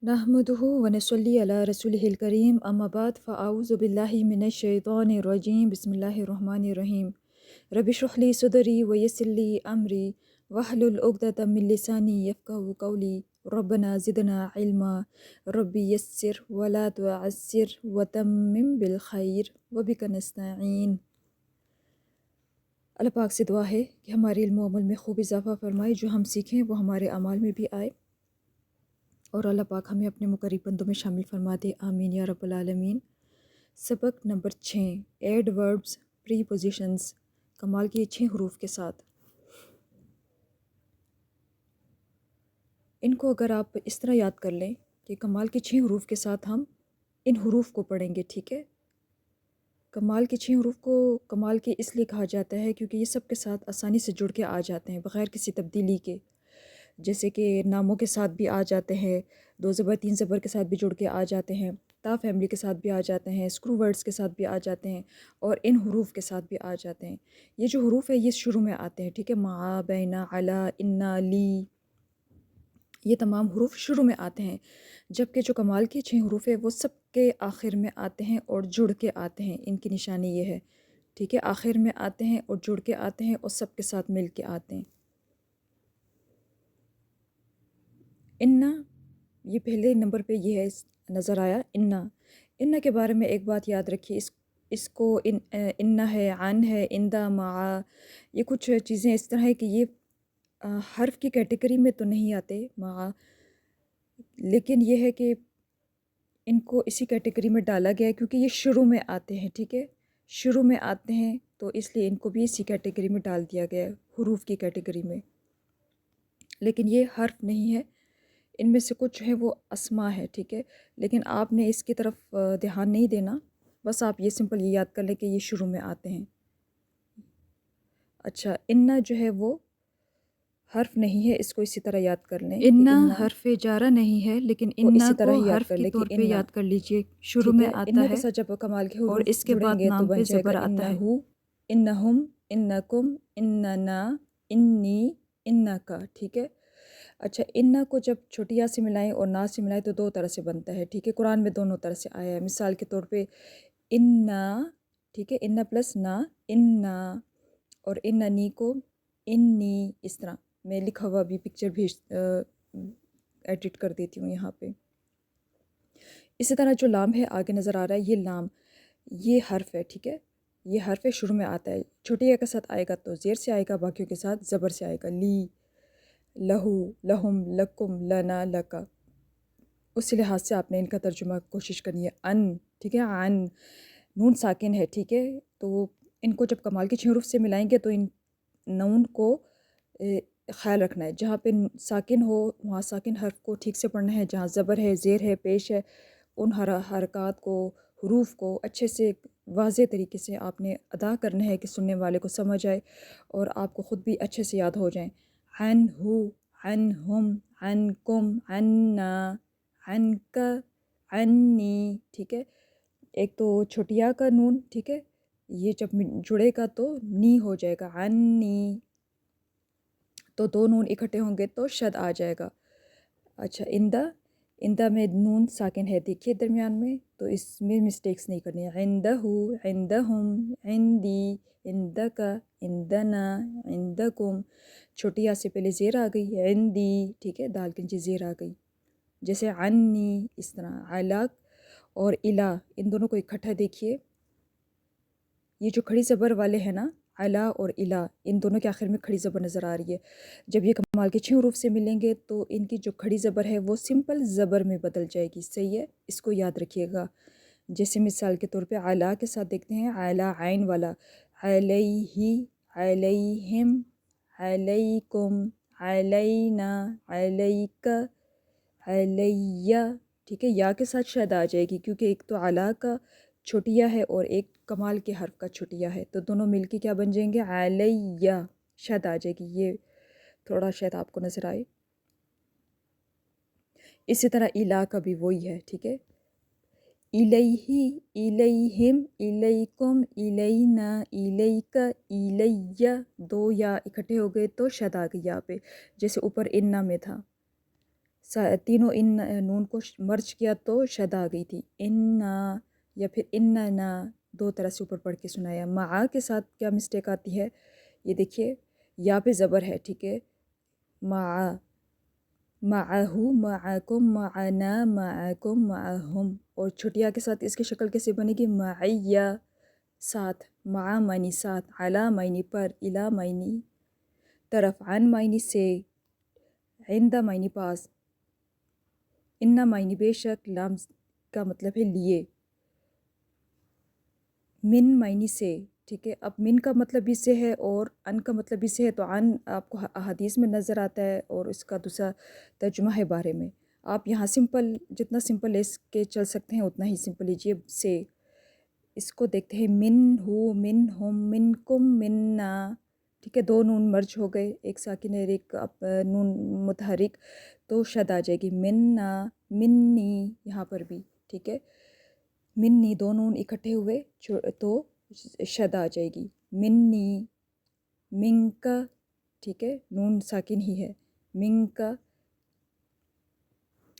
नहमदुहु व नसल्ली अला रसूलिहिल करीम अम्मा बाद फ़अऊज़ु बिल्लाहि मिनश शैतानिर रजीम बिस्मिल्लाहिर रहमानिर रहीम रब्बि इश्रह ली सदरी व यस्सिर ली अमरी वहलुल उक़दतम मिन लिसानी यफ़क़हू क़ौली रब्बना ज़िदना इल्मा रब्बि यस्सिर व ला तुअस्सिर व तम्मिम बिल खैर व बिका नस्तईन। अल्लाह पाक से दुआ है कि हमारे इल्म व अमल में खूब इज़ाफ़ा फरमाए, जो हम सीखें वो हमारे अमाल में भी आए और अल्लाह पाक हमें अपने मुकर्रब बंदों में शामिल फरमा दे, आमीन या रब्बल आलमीन। सबक नंबर 6, एडवर्ब्स प्रीपोजिशंस, कमाल के 6 हरूफ के साथ। इनको अगर आप इस तरह याद कर लें कि कमाल के 6 हरूफ के साथ हम इन हरूफ को पढ़ेंगे, ठीक है। कमाल के 6 हरूफ को कमाल के इसलिए कहा जाता है क्योंकि ये सब के साथ आसानी से जुड़ के आ जाते हैं बग़ैर किसी तब्दीली के। जैसे कि नामों के साथ भी आ जाते हैं, 2 ज़बर 3 ज़बर के साथ भी जुड़ के आ जाते हैं, ता फैमिली के साथ भी आ जाते हैं, स्क्रू वर्ड्स के साथ भी आ जाते हैं और इन हरूफ के साथ भी आ जाते हैं। ये जो हरूफ है ये शुरू में आते हैं, ठीक है। मा, बैना, अला, इन्ना, ली, ये तमाम हरूफ शुरू में आते हैं, जबकि जो कमाल के 6 हरूफ है वो सब के आखिर में आते हैं और जुड़ के आते हैं। इनकी निशानी ये है, ठीक है। आखिर में आते हैं और जुड़ के आते हैं और सब के साथ मिल के आते हैं। इन्ना, ये पहले नंबर पे ये है, नज़र आया इन्ना। इन्ना के बारे में एक बात याद रखिए, इसको इन्ना है, अन है, इंदा, मा, ये कुछ चीज़ें इस तरह है कि ये हर्फ की कैटेगरी में तो नहीं आते मा, लेकिन ये है कि इनको इसी कैटेगरी में डाला गया है क्योंकि ये शुरू में आते हैं, ठीक है। शुरू में आते हैं तो इसलिए इनको भी इसी कैटेगरी में डाल दिया गया है, हुरूफ की कैटेगरी में। लेकिन ये हर्फ नहीं है, इनमें से कुछ है वो अस्मा है, ठीक है। लेकिन आपने इसकी तरफ ध्यान नहीं देना, बस आप ये सिंपल ये याद कर लें कि ये शुरू में आते हैं। अच्छा, इन्ना जो है वो हर्फ नहीं है, इसको इसी तरह याद कर लें कि इन्ना इन्ना हर्फ जारा नहीं है, लेकिन को इन्ना इसी तरह को ही याद हर्फ कर के लें कि तौर पे इन्ना, याद कर लीजिए। शुरू ठीक में है। आता इन्ना के है साथ जब कमाल के और हुरूफ इसके बाद जुड़ेंगे तो नाम बन पे जाएगा ज़बर आता है। इन्नहु, इन्नहुम, इन्नकुम, इन्नना, इन्नी, इन्नका, ठीक है। अच्छा, इन्ना को जब छोटी या से मिलाएं और ना से मिलाएं तो 2 तरह से बनता है, ठीक है। कुरान में दोनों तरह से आया है। मिसाल के तौर पे इन्ना, ठीक है, इन्ना प्लस ना, इन्ना, और इन्ननी को इन्नी, इस तरह मैं लिखा हुआ भी पिक्चर भेज एडिट कर देती हूँ यहाँ पे। इसी तरह जो लाम है आगे नज़र आ रहा है, ये लाम, ये हर्फ है, ठीक है। ये हर्फ है, शुरू में आता है, छोटी या के साथ आएगा तो ज़ेर से आएगा, बाकियों के साथ ज़बर से आएगा। ली, लहू, लहुम, लकुम, लना, लका। उसी लिहाज से आपने इनका तर्जुमा कोशिश करनी है। अन, ठीक है, अन, नून साकिन है, ठीक है। तो इनको जब कमाल के 6 हरूफ से मिलाएंगे तो इन नून को ख्याल रखना है, जहाँ पे साकिन हो वहाँ साकिन हर्फ को ठीक से पढ़ना है, जहाँ ज़बर है, ज़ेर है, पेश है, उन हरकत को, हरूफ को अच्छे से वाज़े तरीके से आपने अदा करना है कि सुनने वाले को समझ आए और आपको ख़ुद भी अच्छे से याद हो जाएं। अन हु, अन हुम, अन कुम, अन्ना, अनका, अन्नी, ठीक है। एक तो छोटिया का नून, ठीक है, ये जब जुड़ेगा तो नी हो जाएगा, अन्नी, तो 2 नून इकट्ठे होंगे तो शद आ जाएगा। अच्छा, इंदा, इंदा में नून साकिन है, देखिए दरमियान में, तो इसमें मिस्टेक्स नहीं करनी है। इंदहु, इंदहुम, इंदी, इंदका, इंदना, इंदकुम, छोटी या से पहले ज़ेर आ गई, इंदी, ठीक है, दाल के नीचे ज़ेर आ गई। जैसे अन्नी, इस तरह अलाक और इला, इन दोनों को इकट्ठा देखिए, ये जो खड़ी ज़बर वाले हैं ना, अला और इला, इन दोनों के आखिर में खड़ी ज़बर नज़र आ रही है। जब ये कमाल के 6 हरूफ से मिलेंगे तो इनकी जो खड़ी ज़बर है वो सिंपल ज़बर में बदल जाएगी, सही है, इसको याद रखिएगा। जैसे मिसाल के तौर पे अला के साथ देखते हैं, अला आइन वाला, अलैहि, अलैहिम, अलैकुम, अलैना, अलैका, अलैया, ठीक है। या के साथ शायद आ जाएगी क्योंकि एक तो अला का छोटिया है और एक कमाल के हर्फ का छोटिया है, तो दोनों मिलके क्या बन जाएंगे, अलैया, शायद आ जाएगी। ये थोड़ा शायद आपको नज़र आए। इसी तरह इला का भी वही है, ठीक है। इलैहि, इलैहिम, इलैकुम, इलैना, इलैका, इलैया, 2 या इकट्ठे हो गए तो शायद आ गई यहाँ पे, जैसे ऊपर इन्ना में था। تینوں ان نون کو مرج کیا تو شد آ گئی تھی، انا یا پھر اننا، دو طرح سے اوپر پڑھ کے سنایا۔ معا کے ساتھ کیا مسٹیک آتی ہے، یہ دیکھیے یا پہ زبر ہے، ٹھیک ہے، معا، معہو، معکم، معنا، معکم، معہم، اور چھٹیا کے ساتھ اس کی شکل کیسے بنے گی، معیہ، ساتھ، مع معنی ساتھ، علی معنی پر، الی معنی طرف، عن معنی سے، عند معنی پاس، ان معنی بے شک، لام کا مطلب ہے لیے، من معنی سے، ٹھیک ہے۔ اب من کا مطلب بھی سے ہے اور ان کا مطلب بھی سے ہے، تو ان آپ کو احادیث میں نظر آتا ہے اور اس کا دوسرا ترجمہ ہے بارے میں۔ آپ یہاں سمپل، جتنا سمپل اس کے چل سکتے ہیں اتنا ہی سمپل لیجیے سے۔ اس کو دیکھتے ہیں، من ہو، من ہم، من کم، مننا، ٹھیک ہے، دو نون مرج ہو گئے، ایک ساکن اور ایک نون متحرک، تو شد آ جائے گی، مننا، منی، یہاں پر بھی ٹھیک ہے، منی دو نون اکٹھے ہوئے تو شد آ جائے گی، منی، منکا، ٹھیک ہے، نون ساکن ہی ہے، منکا،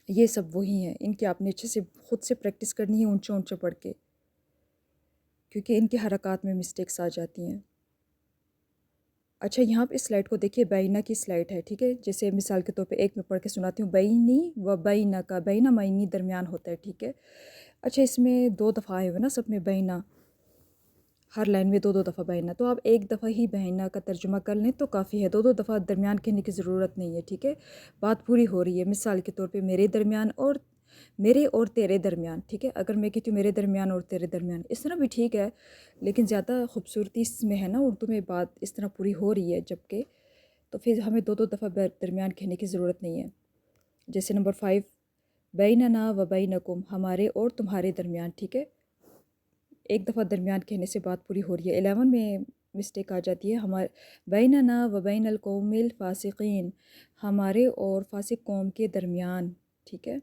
یہ سب وہی ہیں، ان کی آپ نے اچھے سے خود سے پریکٹس کرنی ہے اونچا اونچا پڑھ کے، کیونکہ ان کے حرکات میں مسٹیکس آ جاتی ہیں۔ اچھا یہاں پہ اس سلائڈ کو دیکھیے، بینہ کی سلائڈ ہے، ٹھیک ہے، جیسے مثال کے طور پہ ایک میں پڑھ کے سناتی ہوں، بینی و بینہ کا، بینہ معنی درمیان ہوتا ہے، ٹھیک ہے۔ اچھا اس میں دو دفعہ آئے ہوئے نا سب میں بینہ، ہر لائن میں دو دو دفعہ بینہ، تو آپ ایک دفعہ ہی بینہ کا ترجمہ کر لیں تو کافی ہے، دو دو دفعہ درمیان کہنے کی ضرورت نہیں ہے، ٹھیک ہے، بات پوری ہو رہی ہے۔ مثال کے طور پہ میرے درمیان اور میرے اور تیرے درمیان، ٹھیک ہے، اگر میں کہتی ہوں میرے درمیان اور تیرے درمیان، اس طرح بھی ٹھیک ہے، لیکن زیادہ خوبصورتی اس میں ہے نا، اردو میں بات اس طرح پوری ہو رہی ہے جبکہ، تو پھر ہمیں دو دو دفعہ درمیان کہنے کی ضرورت نہیں ہے۔ جیسے نمبر 5، بیننا و بینکم، ہمارے اور تمہارے درمیان، ٹھیک ہے، ایک دفعہ درمیان کہنے سے بات پوری ہو رہی ہے۔ 11 میں مسٹیک آ جاتی ہے، ہمارے بیننا و بین القوم الفاسقین، ہمارے اور فاسق قوم کے درمیان، ٹھیک ہے۔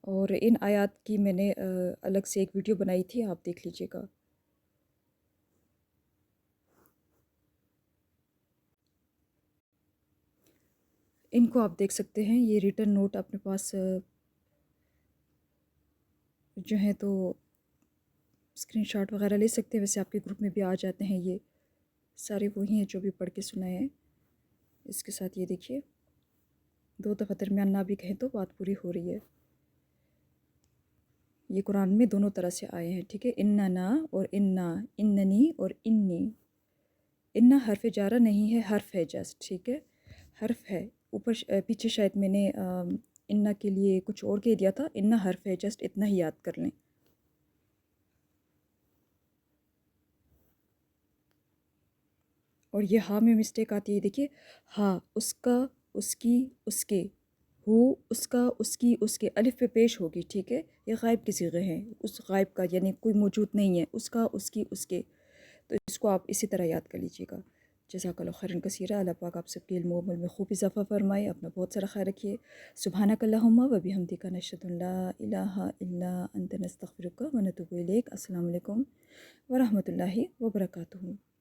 اور ان آیات کی میں نے الگ سے ایک ویڈیو بنائی تھی، آپ دیکھ لیجئے گا۔ ان کو آپ دیکھ سکتے ہیں، یہ ریٹن نوٹ اپنے پاس جو ہیں تو اسکرین شاٹ وغیرہ لے سکتے ہیں، ویسے آپ کے گروپ میں بھی آ جاتے ہیں، یہ سارے وہی ہیں جو بھی پڑھ کے سنائے ہیں۔ اس کے ساتھ یہ دیکھیے، دو دفعہ درمیان نہ بھی کہیں تو بات پوری ہو رہی ہے۔ یہ قرآن میں دونوں طرح سے آئے ہیں، ٹھیک ہے، اننا اور انا، اننی اور انی۔ انا حرف جارہ نہیں ہے، حرف ہے جسٹ، ٹھیک ہے، حرف ہے، اوپر پیچھے شاید میں نے انا کے لیے کچھ اور کہہ دیا تھا، انا حرف ہے جسٹ، اتنا ہی یاد کر لیں۔ اور یہ ہاں میں مسٹیک آتی ہے، دیکھیے، ہاں، اس کا، اس کی، اس کے، ہو، اس کا، اس کی، اس کے، الف پہ پیش ہوگی، ٹھیک ہے، یہ غائب کے صیغے ہیں، اس غائب کا یعنی کوئی موجود نہیں ہے، اس کا، اس کی، اس کے، تو اس کو آپ اسی طرح یاد کر لیجیے گا۔ جزاک اللہ خیرا کثیرا، اللہ پاک آپ سب کے علم و عمل میں خوب اضافہ فرمائے، اپنا بہت سارا خیال رکھیے۔ سبحانک اللہم و بحمدک، نشہد ان لا الہ الا انت، نستغفرک و نتوب الیک۔ السلام علیکم ورحمۃ اللہ وبرکاتہ۔